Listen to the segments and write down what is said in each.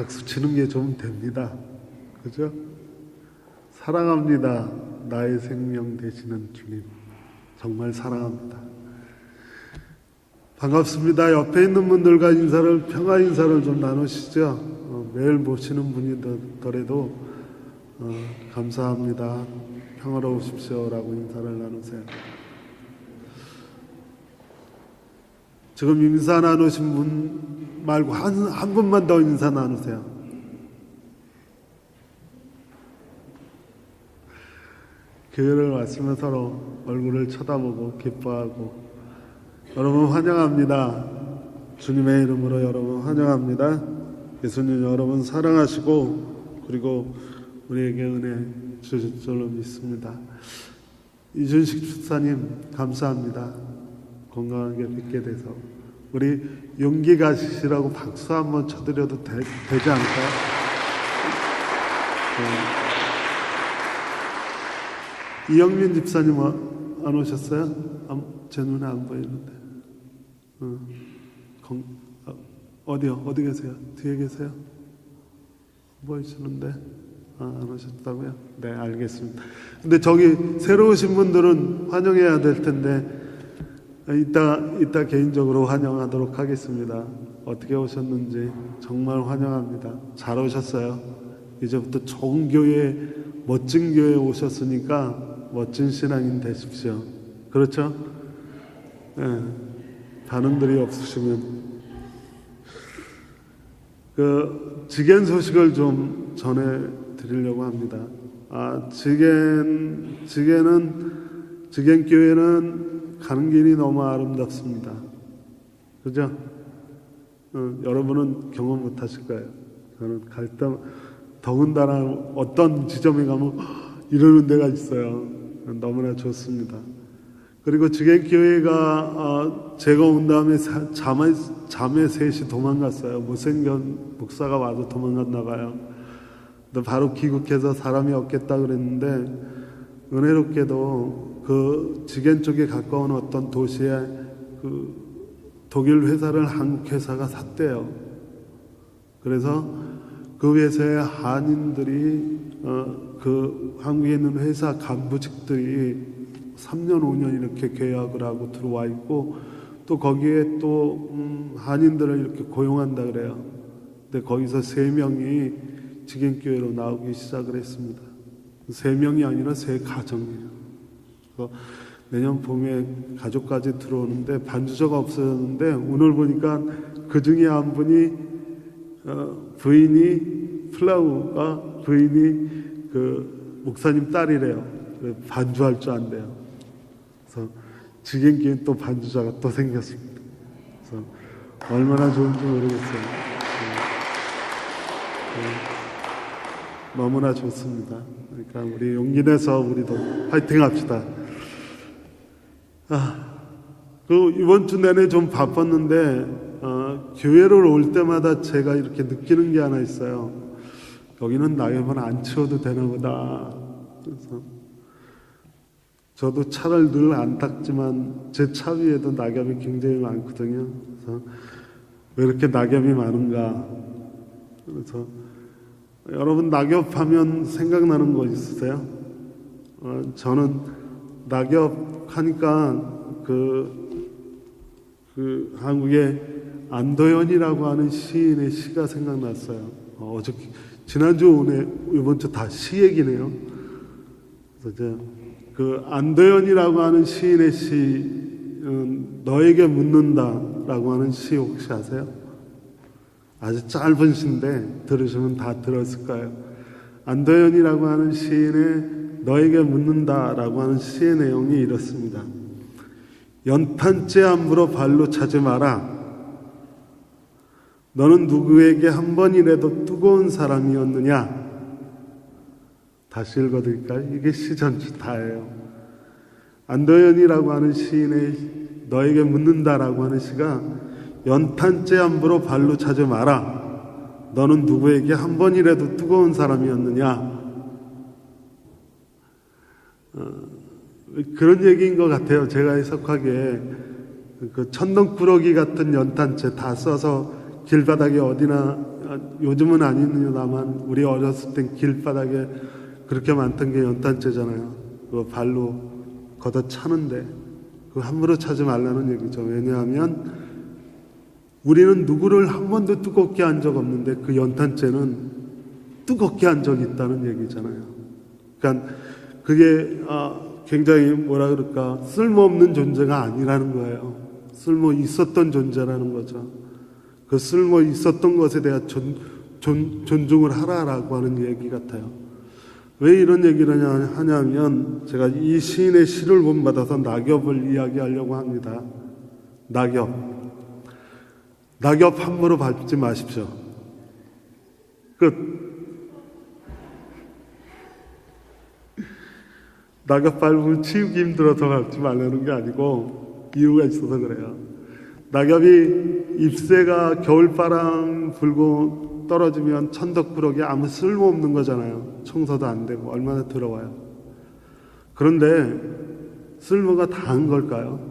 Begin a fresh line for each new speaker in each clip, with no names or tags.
박수 치는 게 좀 됩니다. 그죠? 사랑합니다. 나의 생명 되시는 주님. 정말 사랑합니다. 반갑습니다. 옆에 있는 분들과 평화 인사를 좀 나누시죠. 매일 모시는 분이더라도 감사합니다. 평화로우십시오라고 인사를 나누세요. 지금 인사 나누신 분 말고 한 분만 더 인사 나누세요. 교회를 왔으면 서로 얼굴을 쳐다보고 기뻐하고, 여러분 환영합니다. 주님의 이름으로 여러분 환영합니다. 예수님 여러분 사랑하시고 그리고 우리에게 은혜 주실 줄로 믿습니다. 이준식 집사님 감사합니다. 건강하게 뵙게 돼서 우리 용기 가지시라고 박수 한번 쳐드려도 되지 않을까요? 이영민 집사님 안 오셨어요? 제 눈에 안 보이는데. 어디 계세요? 뒤에 계세요? 보이시는데? 안 오셨다고요? 네, 알겠습니다. 근데 저기 새로 오신 분들은 환영해야 될 텐데 이따 개인적으로 환영하도록 하겠습니다. 어떻게 오셨는지 정말 환영합니다. 잘 오셨어요. 이제부터 좋은 교회, 멋진 교회에 오셨으니까 멋진 신앙인 되십시오. 그렇죠? 네. 반응들이 없으시면 지겐 소식을 좀 전해드리려고 합니다. 지겐 교회는 가는 길이 너무 아름답습니다. 그죠? 여러분은 경험 못 하실 거예요. 저는 갈 때 더군다나 어떤 지점에 가면 이러는 데가 있어요. 너무나 좋습니다. 그리고 지겐교회가 제가 온 다음에 자매 셋이 도망갔어요. 못생긴 목사가 와서 도망갔나 봐요. 근데 바로 귀국해서 사람이 없겠다 그랬는데 은혜롭게도 그 지겐 쪽에 가까운 어떤 도시에 그 독일 회사를 한국 회사가 샀대요. 그래서 그 회사의 한인들이 그 한국에 있는 회사 간부직들이 3년 5년 이렇게 계약을 하고 들어와 있고, 또 거기에 또 한인들을 이렇게 고용한다 그래요. 근데 거기서 3명이 지겐교회로 나오기 시작을 했습니다. 3명이 아니라 3가정이에요. 내년 봄에 가족까지 들어오는데 반주자가 없어졌는데, 오늘 보니까 그 중에 한 분이 부인이 플라우가 부인이 그 목사님 딸이래요. 반주할 줄 안돼요. 그래서 지겐교회 또 반주자가 또 생겼습니다. 그래서 얼마나 좋은지 모르겠어요. 너무나 좋습니다. 그러니까 우리 용기 내서 우리도 파이팅 합시다. 이번 주 내내 좀 바빴는데 교회를 올 때마다 제가 이렇게 느끼는 게 하나 있어요. 여기는 낙엽은 안 치워도 되나 보다. 그래서 저도 차를 늘 안 닦지만 제 차 위에도 낙엽이 굉장히 많거든요. 그래서 왜 이렇게 낙엽이 많은가. 그래서 여러분 낙엽 하면 생각나는 거 있으세요? 저는 낙엽 하니까 그 한국의 안도현이라고 하는 시인의 시가 생각났어요. 지난주 오늘 이번 주 다 시 얘기네요. 그래서 그 안도현이라고 하는 시인의 시, 너에게 묻는다라고 하는 시 혹시 아세요? 아주 짧은 시인데 들으시면 다 들었을 거예요. 안도현이라고 하는 시인의 너에게 묻는다라고 하는 시의 내용이 이렇습니다. 연탄재 안부로 발로 차지 마라. 너는 누구에게 한 번이라도 뜨거운 사람이었느냐? 다시 읽어드릴까요? 이게 시 전체 다예요. 안도현이라고 하는 시인의 너에게 묻는다라고 하는 시가 연탄재 안부로 발로 차지 마라. 너는 누구에게 한 번이라도 뜨거운 사람이었느냐? 그런 얘기인 것 같아요. 제가 해석하기에 그 천둥꾸러기 같은 연탄재 다 써서 길바닥에 어디나 요즘은 아닙니다만 우리 어렸을 땐 길바닥에 그렇게 많던 게 연탄재잖아요. 그거 발로 걷어 차는데 그거 함부로 차지 말라는 얘기죠. 왜냐하면 우리는 누구를 한 번도 뜨겁게 한 적 없는데 그 연탄재는 뜨겁게 한 적이 있다는 얘기잖아요. 그러니까 그게 굉장히 뭐라 그럴까 쓸모없는 존재가 아니라는 거예요. 쓸모 있었던 존재라는 거죠. 그 쓸모 있었던 것에 대한 존중을 하라라고 하는 얘기 같아요. 왜 이런 얘기를 하냐면 제가 이 시인의 시를 본받아서 낙엽을 이야기하려고 합니다. 낙엽 함부로 밟지 마십시오. 끝. 낙엽 밟으면 치우기 힘들어서 밟지 말라는 게 아니고 이유가 있어서 그래요. 낙엽이 잎새가 겨울바람 불고 떨어지면 천덕꾸러기 아무 쓸모없는 거잖아요. 청소도 안 되고 얼마나 더러워요. 그런데 쓸모가 다한 걸까요?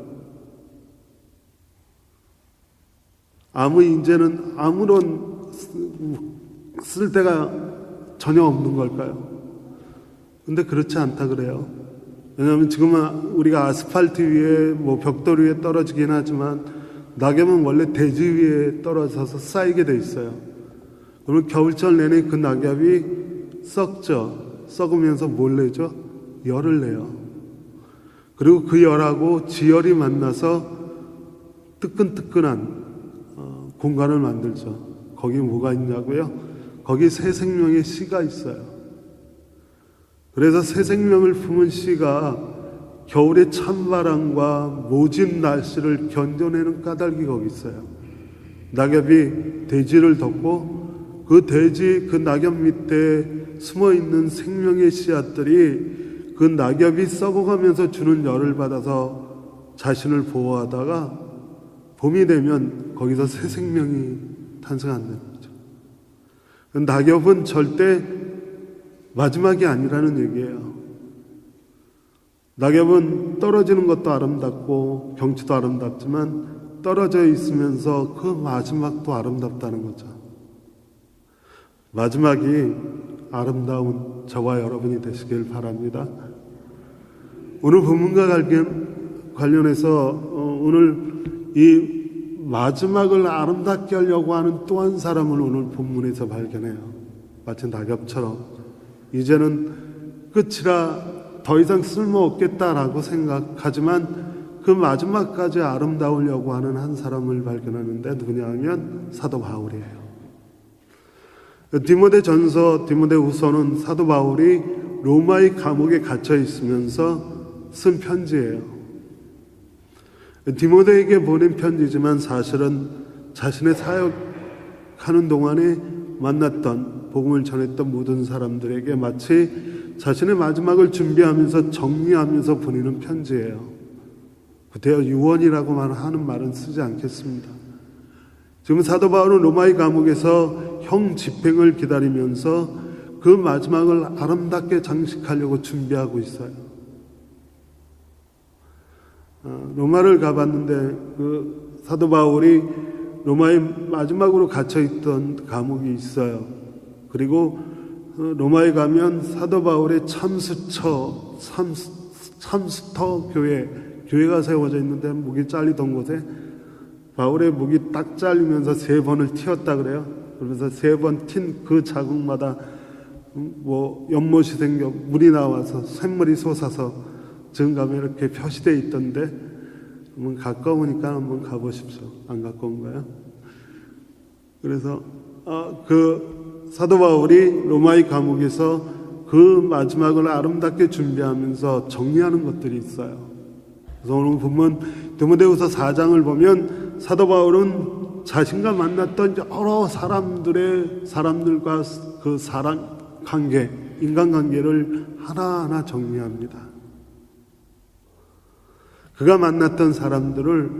이제는 아무런 쓸데가 전혀 없는 걸까요? 근데 그렇지 않다 그래요. 왜냐하면 지금 우리가 아스팔트 위에 벽돌 위에 떨어지긴 하지만 낙엽은 원래 대지 위에 떨어져서 쌓이게 돼 있어요. 그러면 겨울철 내내 그 낙엽이 썩죠. 썩으면서 뭘 내죠? 열을 내요. 그리고 그 열하고 지열이 만나서 뜨끈뜨끈한 공간을 만들죠. 거기 뭐가 있냐고요? 거기 새 생명의 씨가 있어요. 그래서 새 생명을 품은 씨가 겨울의 찬바람과 모진 날씨를 견뎌내는 까닭이 거기 있어요. 낙엽이 대지를 덮고 그 낙엽 밑에 숨어있는 생명의 씨앗들이 그 낙엽이 썩어가면서 주는 열을 받아서 자신을 보호하다가 봄이 되면 거기서 새 생명이 탄생한다는 거죠. 낙엽은 절대 마지막이 아니라는 얘기예요. 낙엽은 떨어지는 것도 아름답고 경치도 아름답지만 떨어져 있으면서 그 마지막도 아름답다는 거죠. 마지막이 아름다운 저와 여러분이 되시길 바랍니다. 오늘 본문과 관련해서 오늘 이 마지막을 아름답게 하려고 하는 또 한 사람을 오늘 본문에서 발견해요. 마치 낙엽처럼 이제는 끝이라 더 이상 쓸모없겠다라고 생각하지만 그 마지막까지 아름다우려고 하는 한 사람을 발견하는데 누구냐 하면 사도 바울이에요. 디모데후서는 사도 바울이 로마의 감옥에 갇혀 있으면서 쓴 편지예요. 디모데에게 보낸 편지지만 사실은 자신의 사역하는 동안에 만났던 복음을 전했던 모든 사람들에게 마치 자신의 마지막을 준비하면서 정리하면서 보내는 편지예요. 구태여 유언이라고 하는 말은 쓰지 않겠습니다. 지금 사도 바울은 로마의 감옥에서 형 집행을 기다리면서 그 마지막을 아름답게 장식하려고 준비하고 있어요. 로마를 가봤는데 그 사도 바울이 로마에 마지막으로 gat혀있던 감옥이 있어요. 그리고 로마에 가면 사도 바울의 참수터 교회가 세워져 있는데 목이 잘리던 곳에 바울의 목이 딱 잘리면서 3번을 튀었다 그래요. 그러면서 3번 튄 그 자국마다 연못이 생겨 물이 나와서 샘물이 솟아서 지금 가면 이렇게 표시되어 있던데 한번 가까우니까 한번 가보십시오. 안 가까운가요? 그래서 그 사도 바울이 로마의 감옥에서 그 마지막을 아름답게 준비하면서 정리하는 것들이 있어요. 그래서 오늘 본문 디모데후서 4장을 보면 사도 바울은 자신과 만났던 여러 사람들과 그 사람 관계, 인간관계를 하나하나 정리합니다. 그가 만났던 사람들을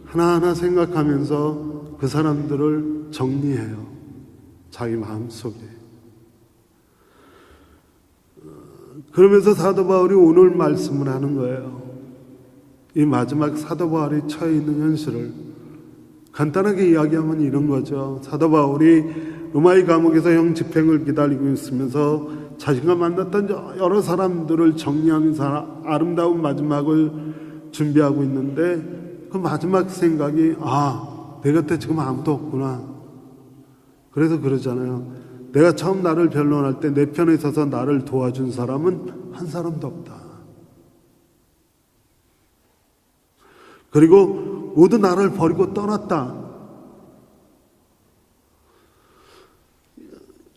하나하나 생각하면서 그 사람들을 정리해요. 자기 마음속에. 그러면서 사도 바울이 오늘 말씀을 하는 거예요. 이 마지막 사도 바울이 처해 있는 현실을 간단하게 이야기하면 이런 거죠. 사도 바울이 로마의 감옥에서 형 집행을 기다리고 있으면서 자신과 만났던 여러 사람들을 정리하면서 아름다운 마지막을 준비하고 있는데 그 마지막 생각이 내 곁에 지금 아무도 없구나. 그래서 그러잖아요. 내가 처음 나를 변론할 때 내 편에 서서 나를 도와준 사람은 한 사람도 없다. 그리고 모두 나를 버리고 떠났다.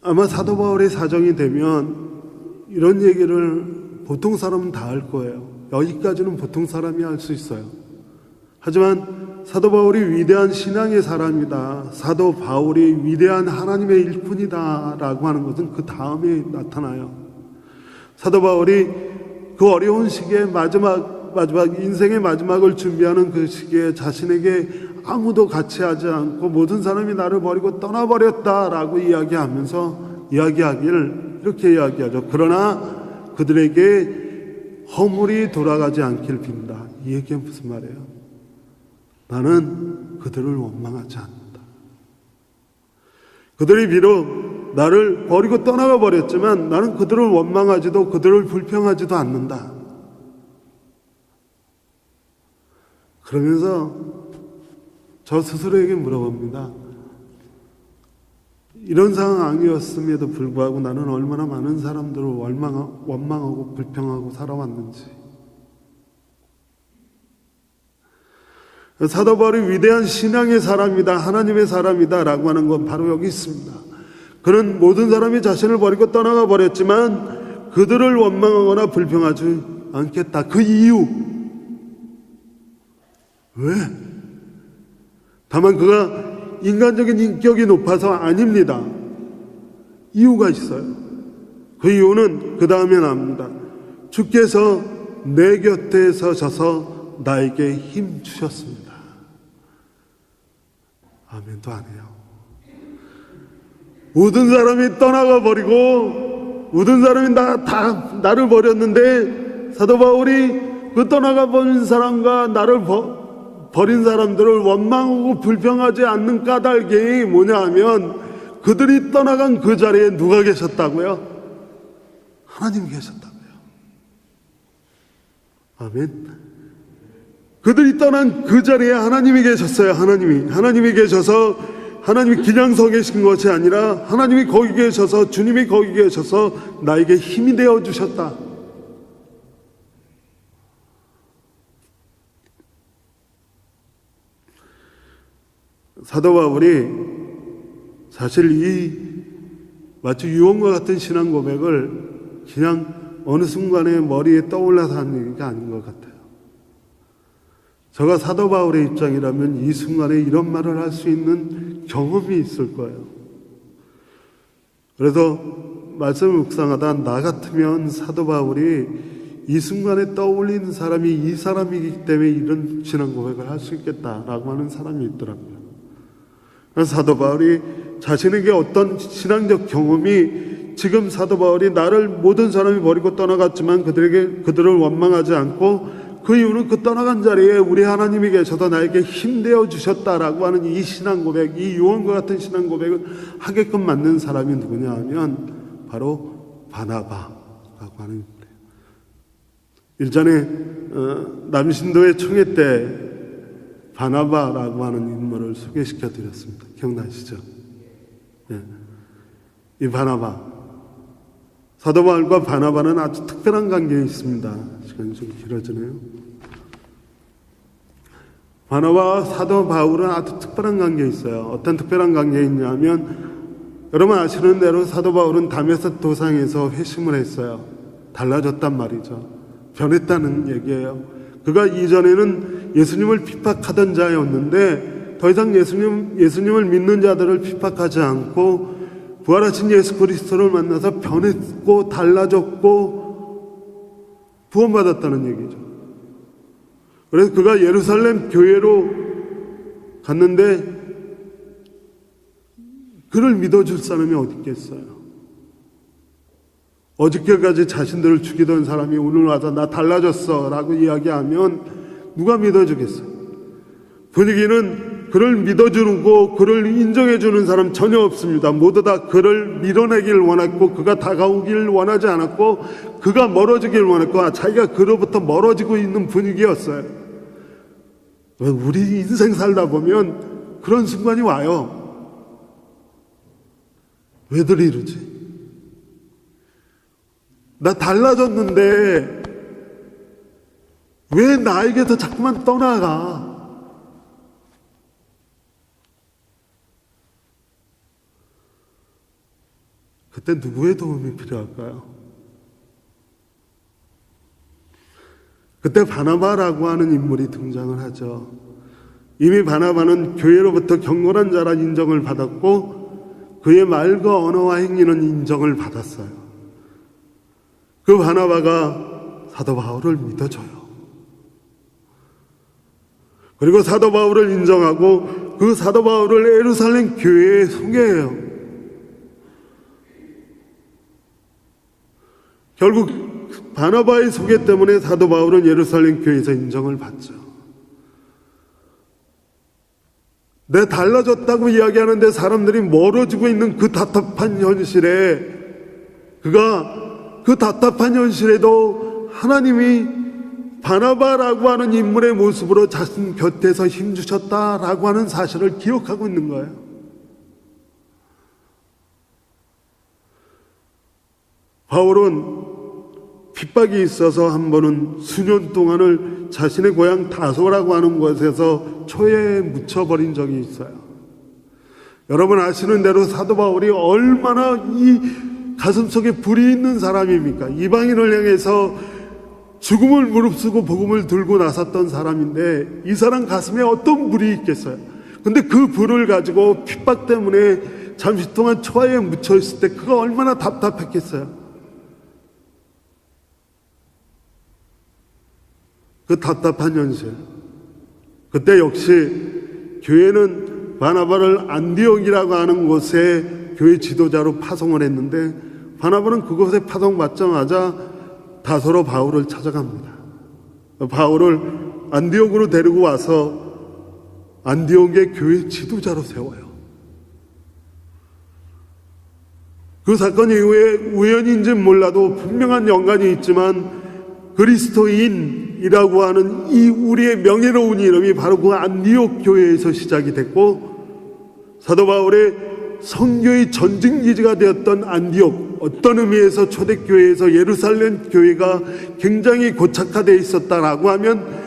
아마 사도 바울의 사정이 되면 이런 얘기를 보통 사람은 다 할 거예요. 여기까지는 보통 사람이 할 수 있어요. 하지만 사도 바울이 위대한 신앙의 사람이다, 사도 바울이 위대한 하나님의 일꾼이다 라고 하는 것은 그 다음에 나타나요. 사도 바울이 그 어려운 시기에 마지막 인생의 마지막을 준비하는 그 시기에 자신에게 아무도 같이 하지 않고 모든 사람이 나를 버리고 떠나버렸다라고 이야기하기를 이렇게 이야기하죠. 그러나 그들에게 허물이 돌아가지 않길 빈다. 이 얘기는 무슨 말이에요? 나는 그들을 원망하지 않는다. 그들이 비록 나를 버리고 떠나가 버렸지만 나는 그들을 원망하지도 그들을 불평하지도 않는다. 그러면서 저 스스로에게 물어봅니다. 이런 상황이었음에도 불구하고 나는 얼마나 많은 사람들을 원망하고 불평하고 살아왔는지. 사도 바울이 위대한 신앙의 사람이다, 하나님의 사람이다 라고 하는 건 바로 여기 있습니다. 그는 모든 사람이 자신을 버리고 떠나가 버렸지만 그들을 원망하거나 불평하지 않겠다. 그 이유, 왜? 다만 그가 인간적인 인격이 높아서 아닙니다. 이유가 있어요. 그 이유는 그 다음에 나옵니다. 주께서 내 곁에 서셔서 나에게 힘 주셨습니다. 아멘도 안 해요. 모든 사람이 떠나가 버리고 모든 사람이 나를 버렸는데 사도 바울이 그 떠나가 버린 사람과 나를 버린 사람들을 원망하고 불평하지 않는 까닭이 뭐냐 하면 그들이 떠나간 그 자리에 누가 계셨다고요? 하나님이 계셨다고요. 아멘. 그들이 떠난 그 자리에 하나님이 계셨어요. 하나님이 계셔서 하나님이 그냥 서 계신 것이 아니라 하나님이 거기 계셔서 주님이 거기 계셔서 나에게 힘이 되어 주셨다. 사도 바울이 사실 이 마치 유언과 같은 신앙 고백을 그냥 어느 순간에 머리에 떠올라서 하는 얘기가 아닌 것 같아요. 저가 사도 바울의 입장이라면 이 순간에 이런 말을 할 수 있는 경험이 있을 거예요. 그래서 말씀을 묵상하다 나 같으면 사도 바울이 이 순간에 떠올리는 사람이 이 사람이기 때문에 이런 신앙 고백을 할 수 있겠다라고 하는 사람이 있더라고요. 그래서 사도 바울이 자신에게 어떤 신앙적 경험이 지금 사도 바울이 나를 모든 사람이 버리고 떠나갔지만 그들을 원망하지 않고 그 이유는 그 떠나간 자리에 우리 하나님이 계셔서 나에게 힘되어 주셨다라고 하는 이 신앙 고백, 이 유언과 같은 신앙 고백을 하게끔 만든 사람이 누구냐 하면 바로 바나바라고 하는 거예요. 일전에 남신도의 총회 때 바나바라고 하는 인물을 소개시켜 드렸습니다. 기억나시죠? 네. 이 바나바, 사도 바울과 바나바는 아주 특별한 관계가 있습니다. 시간이 좀 길어지네요. 바나바와 사도 바울은 아주 특별한 관계가 있어요. 어떤 특별한 관계가 있냐면 여러분 아시는 대로 사도 바울은 다메섹 도상에서 회심을 했어요. 달라졌단 말이죠. 변했다는 얘기예요. 그가 이전에는 예수님을 핍박하던 자였는데 더 이상 예수님을 믿는 자들을 핍박하지 않고 부활하신 예수 그리스도를 만나서 변했고 달라졌고 구원받았다는 얘기죠. 그래서 그가 예루살렘 교회로 갔는데 그를 믿어줄 사람이 어디 있겠어요? 어저께까지 자신들을 죽이던 사람이 오늘 와서 나 달라졌어 라고 이야기하면 누가 믿어주겠어요? 분위기는 그를 믿어주고 그를 인정해주는 사람 전혀 없습니다. 모두 다 그를 밀어내길 원했고 그가 다가오길 원하지 않았고 그가 멀어지길 원했고 자기가 그로부터 멀어지고 있는 분위기였어요. 우리 인생 살다 보면 그런 순간이 와요. 왜들 이러지? 나 달라졌는데 왜 나에게서 자꾸만 떠나가? 그때 누구의 도움이 필요할까요? 그때 바나바라고 하는 인물이 등장을 하죠. 이미 바나바는 교회로부터 경건한 자라 인정을 받았고 그의 말과 언어와 행위는 인정을 받았어요. 그 바나바가 사도 바울을 믿어줘요. 그리고 사도 바울을 인정하고 그 사도 바울을 예루살렘 교회에 소개해요. 결국 바나바의 소개 때문에 사도 바울은 예루살렘 교회에서 인정을 받죠. 내 달라졌다고 이야기하는데 사람들이 멀어지고 있는 그 답답한 현실에 그가 그 답답한 현실에도 하나님이 바나바라고 하는 인물의 모습으로 자신 곁에서 힘주셨다라고 하는 사실을 기억하고 있는 거예요. 바울은 핍박이 있어서 한 번은 수년 동안을 자신의 고향 다소라고 하는 곳에서 초에 묻혀버린 적이 있어요. 여러분 아시는 대로 사도 바울이 얼마나 이 가슴속에 불이 있는 사람입니까? 이방인을 향해서 죽음을 무릅쓰고 복음을 들고 나섰던 사람인데 이 사람 가슴에 어떤 불이 있겠어요? 근데 그 불을 가지고 핍박 때문에 잠시 동안 초하에 묻혀 있을 때 그가 얼마나 답답했겠어요? 그 답답한 현실. 그때 역시 교회는 바나바를 안디옥이라고 하는 곳에 교회 지도자로 파송을 했는데 바나바는 그곳에 파송받자마자 다소로 바울을 찾아갑니다. 바울을 안디옥으로 데리고 와서 안디옥의 교회 지도자로 세워요. 그 사건 이후에 우연인지는 몰라도 분명한 연관이 있지만 그리스도인이라고 하는 이 우리의 명예로운 이름이 바로 그 안디옥 교회에서 시작이 됐고 사도 바울의 선교의 전쟁기지가 되었던 안디옥, 어떤 의미에서 초대교회에서 예루살렘 교회가 굉장히 고착화되어 있었다라고 하면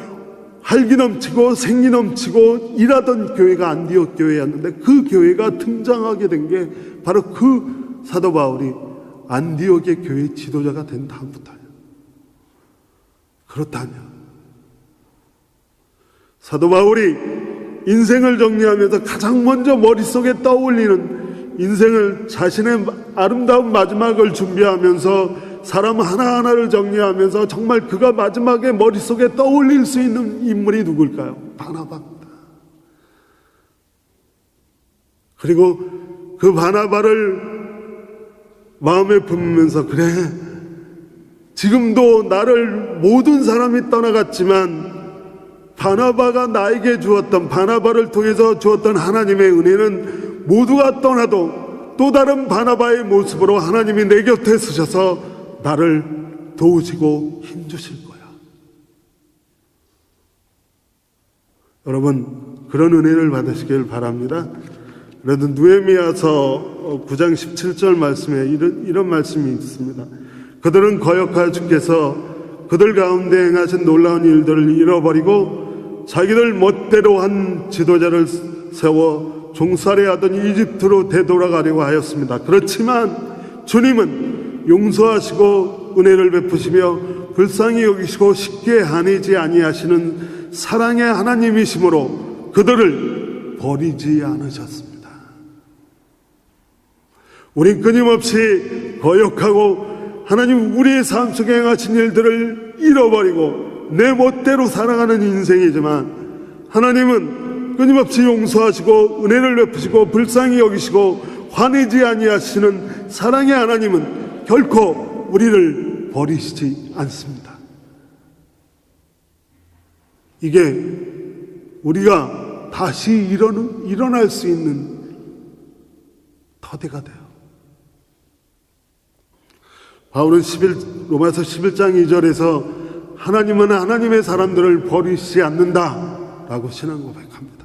활기 넘치고 생기 넘치고 일하던 교회가 안디옥 교회였는데 그 교회가 등장하게 된 게 바로 그 사도 바울이 안디옥의 교회 지도자가 된 다음부터예요. 그렇다면 사도 바울이 인생을 정리하면서 가장 먼저 머릿속에 떠올리는 인생을 자신의 아름다운 마지막을 준비하면서 사람 하나하나를 정리하면서 정말 그가 마지막에 머릿속에 떠올릴 수 있는 인물이 누굴까요? 바나바입니다. 그리고 그 바나바를 마음에 품으면서 그래 지금도 나를 모든 사람이 떠나갔지만 바나바가 나에게 주었던 바나바를 통해서 주었던 하나님의 은혜는 모두가 떠나도 또 다른 바나바의 모습으로 하나님이 내 곁에 서셔서 나를 도우시고 힘주실 거야. 여러분 그런 은혜를 받으시길 바랍니다. 그래도 느헤미야서 9장 17절 말씀에 이런 말씀이 있습니다. 그들은 거역하여 주께서 그들 가운데 행하신 놀라운 일들을 잃어버리고 자기들 멋대로 한 지도자를 세워 종살이하던 이집트로 되돌아가려고 하였습니다. 그렇지만 주님은 용서하시고 은혜를 베푸시며 불쌍히 여기시고 쉽게 한이지 아니하시는 사랑의 하나님이시므로 그들을 버리지 않으셨습니다. 우린 끊임없이 거역하고 하나님 우리의 삶 속에 행하신 일들을 잃어버리고 내 멋대로 살아가는 인생이지만 하나님은 끊임없이 용서하시고 은혜를 베푸시고 불쌍히 여기시고 화내지 아니하시는 사랑의 하나님은 결코 우리를 버리시지 않습니다. 이게 우리가 다시 일어날 수 있는 터대가 돼요. 바울은 로마서 11장 2절에서 하나님은 하나님의 사람들을 버리시지 않는다라고 신앙 고백합니다.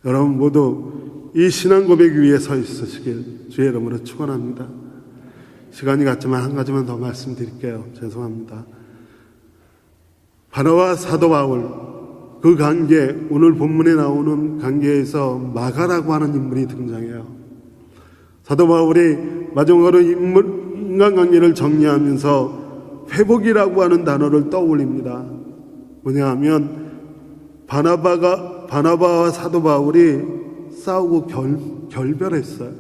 여러분 모두 이 신앙 고백 위에 서 있으시길 주의 이름으로 축원합니다. 시간이 갔지만 한 가지만 더 말씀드릴게요. 죄송합니다. 바나바와 사도 바울, 그 관계, 오늘 본문에 나오는 관계에서 마가라고 하는 인물이 등장해요. 사도 바울이 마지막으로 인간관계를 정리하면서 회복이라고 하는 단어를 떠올립니다. 뭐냐 하면 바나바와 사도 바울이 싸우고 결별했어요.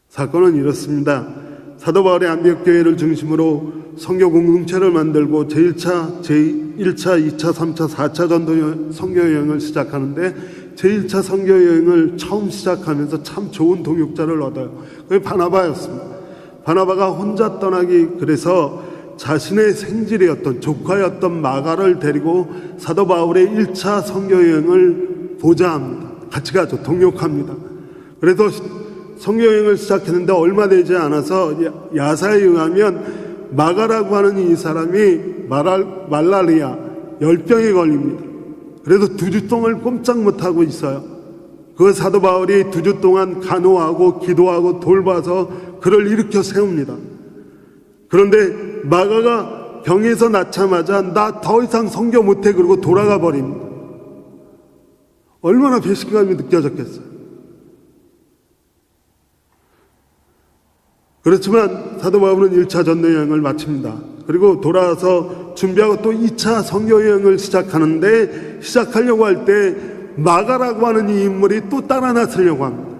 사건은 이렇습니다. 사도 바울이 안디옥 교회를 중심으로 선교 공동체를 만들고 제1차, 2차, 3차, 4차 전도 선교 여행을 시작하는데 제1차 선교 여행을 처음 시작하면서 참 좋은 동역자를 얻어요. 그게 바나바였습니다. 바나바가 혼자 떠나기 그래서 자신의 생질이었던 조카였던 마가를 데리고 사도 바울의 1차 선교 여행을 보좌합니다. 같이 가죠. 동역합니다. 그래서 선교 여행을 시작했는데 얼마 되지 않아서 야사에 의하면 마가라고 하는 이 사람이 말라리아 열병에 걸립니다. 그래서 2주 동안 꼼짝 못하고 있어요. 그 사도 바울이 2주 동안 간호하고 기도하고 돌봐서 그를 일으켜 세웁니다. 그런데 마가가 병에서 낳자마자 나 더 이상 선교 못해 그러고 돌아가 버립니다. 얼마나 배신감이 느껴졌겠어요. 그렇지만 사도 바울은 1차 전도 여행을 마칩니다. 그리고 돌아와서 준비하고 또 2차 선교 여행을 시작하려고 할 때 마가라고 하는 이 인물이 또 따라 나서려고 합니다.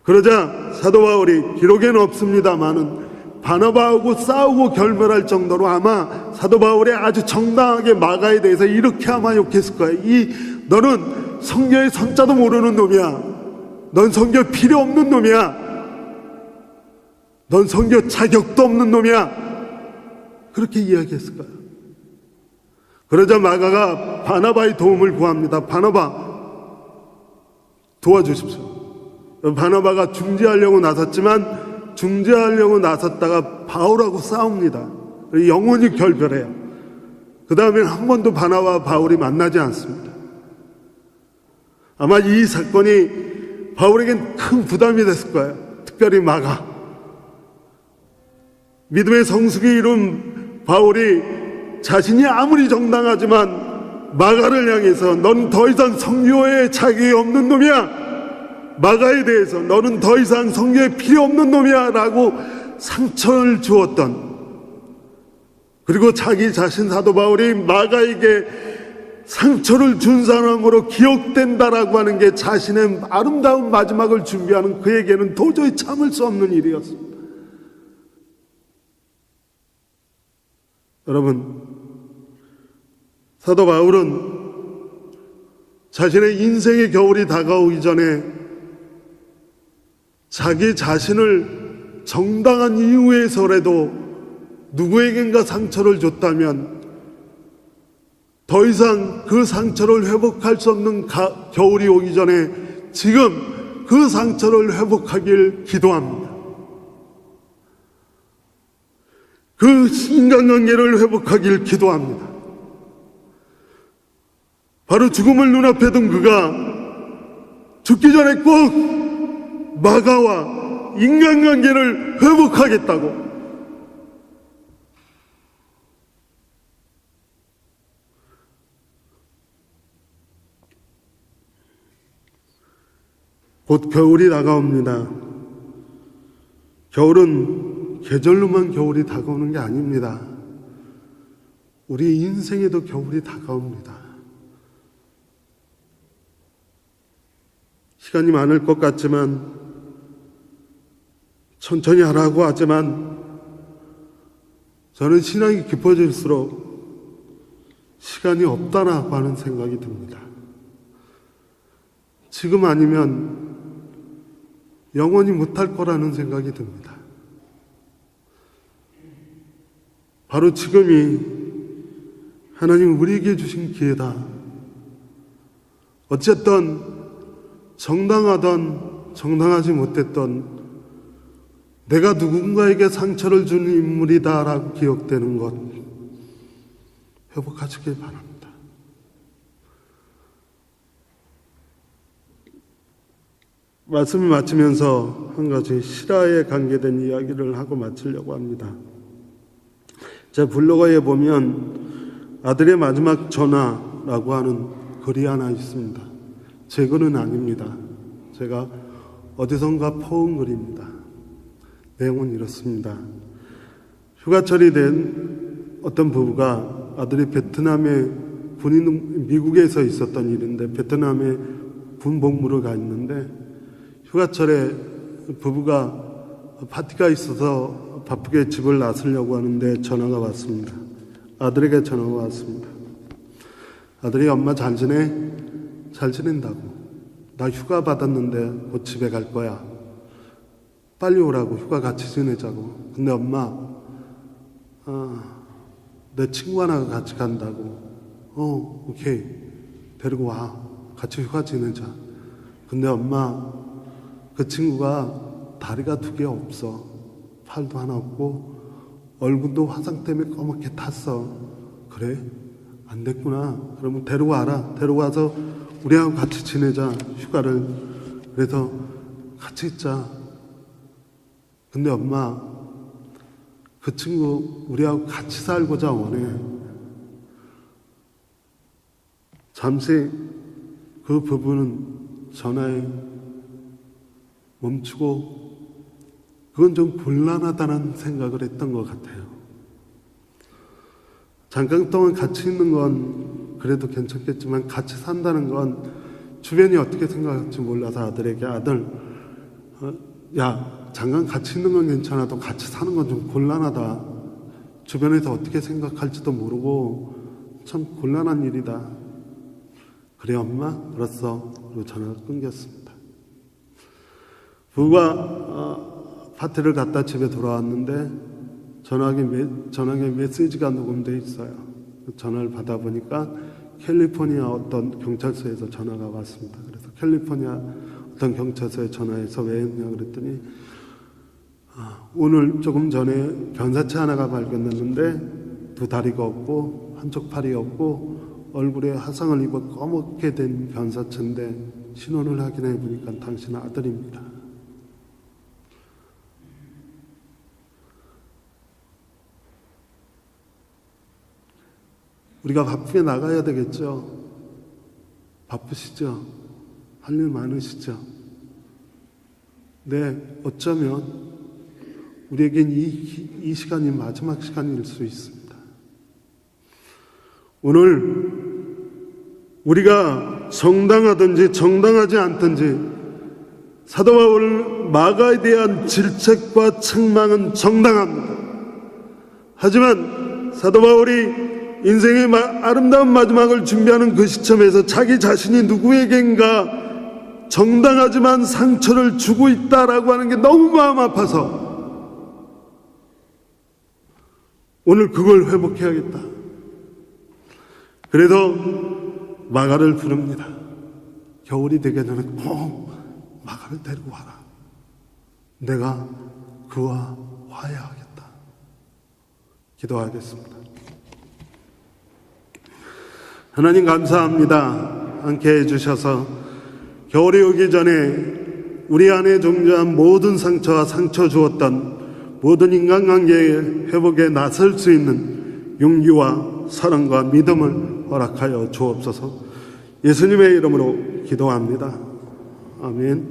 그러자 사도 바울이 기록에는 없습니다만은 바나바하고 싸우고 결별할 정도로 아마 사도 바울이 아주 정당하게 마가에 대해서 이렇게 아마 욕했을 거예요. 너는 선교의 선자도 모르는 놈이야. 넌 선교 필요 없는 놈이야. 넌 선교 자격도 없는 놈이야. 그렇게 이야기했을 거예요. 그러자 마가가 바나바의 도움을 구합니다. 바나바 도와주십시오. 바나바가 중재하려고 나섰다가 바울하고 싸웁니다. 영원히 결별해요. 그 다음엔 한 번도 바나바와 바울이 만나지 않습니다. 아마 이 사건이 바울에겐 큰 부담이 됐을 거예요. 특별히 마가. 믿음의 성숙이 이룬 바울이 자신이 아무리 정당하지만 마가를 향해서 넌 더 이상 선교에 자격이 없는 놈이야. 마가에 대해서 너는 더 이상 선교에 필요 없는 놈이야 라고 상처를 주었던, 그리고 자기 자신 사도 바울이 마가에게 상처를 준 사람으로 기억된다라고 하는 게 자신의 아름다운 마지막을 준비하는 그에게는 도저히 참을 수 없는 일이었습니다. 여러분, 사도 바울은 자신의 인생의 겨울이 다가오기 전에 자기 자신을 정당한 이유에서라도 누구에겐가 상처를 줬다면 더 이상 그 상처를 회복할 수 없는 겨울이 오기 전에 지금 그 상처를 회복하길 기도합니다. 그 인간관계를 회복하길 기도합니다. 바로 죽음을 눈앞에 둔 그가 죽기 전에 꼭 마가와 인간관계를 회복하겠다고. 곧 겨울이 다가옵니다. 겨울은 계절로만 겨울이 다가오는 게 아닙니다. 우리 인생에도 겨울이 다가옵니다. 시간이 많을 것 같지만, 천천히 하라고 하지만 저는 신앙이 깊어질수록 시간이 없다라고 하는 생각이 듭니다. 지금 아니면 영원히 못할 거라는 생각이 듭니다. 바로 지금이 하나님 우리에게 주신 기회다. 어쨌든 정당하던 정당하지 못했던 내가 누군가에게 상처를 준 인물이다라고 기억되는 것 회복하시길 바랍니다. 말씀을 마치면서 한 가지 실화에 관계된 이야기를 하고 마치려고 합니다. 제 블로그에 보면 아들의 마지막 전화라고 하는 글이 하나 있습니다. 제 글은 아닙니다. 제가 어디선가 퍼온 글입니다. 내용은 이렇습니다. 휴가철이 된 어떤 부부가 아들이 베트남에 미국에서 있었던 일인데 베트남에 군 복무를 가 있는데 휴가철에 부부가 파티가 있어서 바쁘게 집을 나서려고 하는데 전화가 왔습니다. 아들에게 전화가 왔습니다. 아들이 엄마 잘 지내? 잘 지낸다고. 나 휴가 받았는데 곧 집에 갈 거야. 빨리 오라고. 휴가 같이 지내자고. 근데 엄마 내 친구 하나가 같이 간다고. 오케이. 데리고 와. 같이 휴가 지내자. 근데 엄마 그 친구가 다리가 2개 없어. 팔도 하나 없고 얼굴도 화상 때문에 검게 탔어. 그래? 안 됐구나. 그러면 데려와라. 데려와서 우리하고 같이 지내자. 휴가를. 그래서 같이 있자. 근데 엄마 그 친구 우리하고 같이 살고자 원해. 잠시 그 부부는 전화에 멈추고 그건 좀 곤란하다는 생각을 했던 것 같아요. 잠깐 동안 같이 있는 건 그래도 괜찮겠지만 같이 산다는 건 주변이 어떻게 생각할지 몰라서 아들에게 아들 야 잠깐 같이 있는 건 괜찮아도 같이 사는 건 좀 곤란하다. 주변에서 어떻게 생각할지도 모르고 참 곤란한 일이다. 그래 엄마? 알았어. 그리고 전화가 끊겼습니다. 부부가 파티를 갔다 집에 돌아왔는데 전화기 메시지가 녹음되어 있어요. 전화를 받아보니까 캘리포니아 어떤 경찰서에서 전화가 왔습니다. 그래서 캘리포니아 어떤 경찰서에 전화해서 왜 했냐 그랬더니 오늘 조금 전에 변사체 하나가 발견됐는데 2 다리가 없고 한쪽 팔이 없고 얼굴에 화상을 입어 검게 된 변사체인데 신원을 확인해 보니까 당신 아들입니다. 우리가 바쁘게 나가야 되겠죠. 바쁘시죠? 할 일 많으시죠? 네, 어쩌면 우리에겐 이 시간이 마지막 시간일 수 있습니다. 오늘 우리가 정당하든지 정당하지 않든지 사도 바울 마가에 대한 질책과 책망은 정당합니다. 하지만 사도 바울이 인생의 아름다운 마지막을 준비하는 그 시점에서 자기 자신이 누구에겐가 정당하지만 상처를 주고 있다라고 하는 게 너무 마음 아파서 오늘 그걸 회복해야겠다. 그래서 마가를 부릅니다. 겨울이 되기 전에 마가를 데리고 와라. 내가 그와 화해하겠다. 기도하겠습니다. 하나님 감사합니다. 함께 해주셔서 겨울이 오기 전에 우리 안에 존재한 모든 상처와 상처 주었던 모든 인간관계의 회복에 나설 수 있는 용기와 사랑과 믿음을 허락하여 주옵소서. 예수님의 이름으로 기도합니다. 아멘.